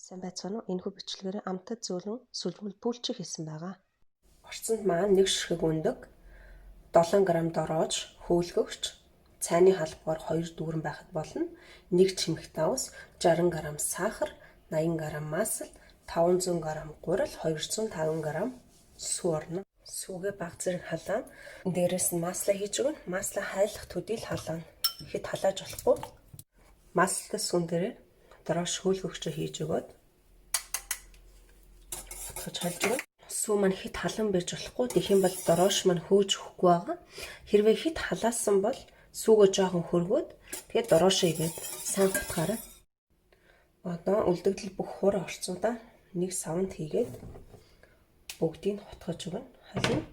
Сайн байцгаана уу? Энэхүү бичлэгээрээ амтад зөөлөн сүлгүүл пүүлчиг хийсэн байгаа. Орцонд маань 1 ширхэг өндөг, 7 г дорож, хөөлгөгч, цайны халбаар 2 дүүрэн байхад болно. 1 чимэг давс, 60 г сахар, 80 г масал, 500 г гурал, 250 г сүү орно. Сүүгээ баг зэрэг халаана. Дээрээс нь маслаа хийж өгнө. Маслаа хайлах төдий л халаана. Хэд халааж болохгүй. Маслаа сүн дээрээ дорож хөөлгөгчөө хийж өгөөд хутгаж хальж өгнө. Сүү маань хит халан байж болохгүй. Тэгэх юм бол дорож маань хөөж өгөхгүй байгаа. Хэрвээ хит халаасан бол сүүгөө жоохон хөргөөд тэгээд дорожоо игээд сайн хутгаарай. Одоо үлдэгдэл бүх хуур орцуудаа нэг савнд хийгээд бүгдийг хутгаж өгнө. Халина.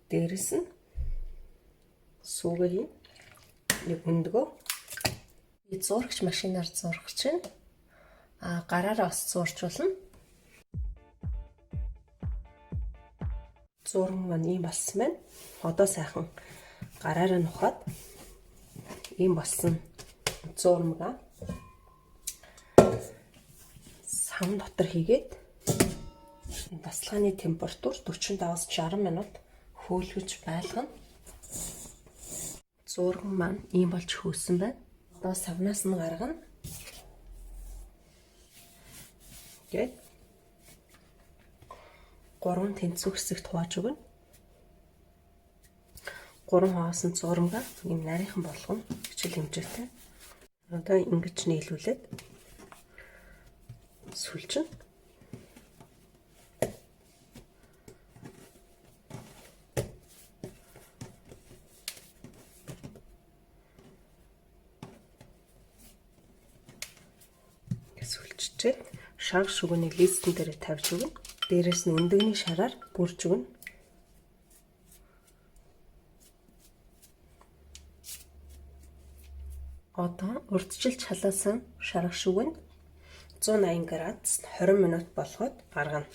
Дээрээс нь сүүгээ хийн. Нэг өндгөө. Би зурагч машинаар зурах чинь гараараа бас зурж болно. Зураг маань ийм болсон байна. Одоо сайхан гараараа нухаад ийм болсон зурмага сав дотор хийгээд тасалгааны температур 45-60 минут хөөлгөж байлгана. Зураг маань ийм болж хөөсөн байна. Одоо савнаас нь гаргана. Тэгээд 3 тэнцүү хэсэгт хувааж өгнө. 3 хуваасан зурмага ийм нарийнхан болгоно. Хичээл хэмжээтэй. Одоо ингэж нийлүүлээд сүлжин. Сүлжчээд шарга шүгэнийг листэн дээр тавьж өгнө. Дээрээс нь өндөгний шараар бүрж өгнө. Одоо урдчилж халаасан шарга шүгэнд 180 градуст 20 минут болгоод гаргана.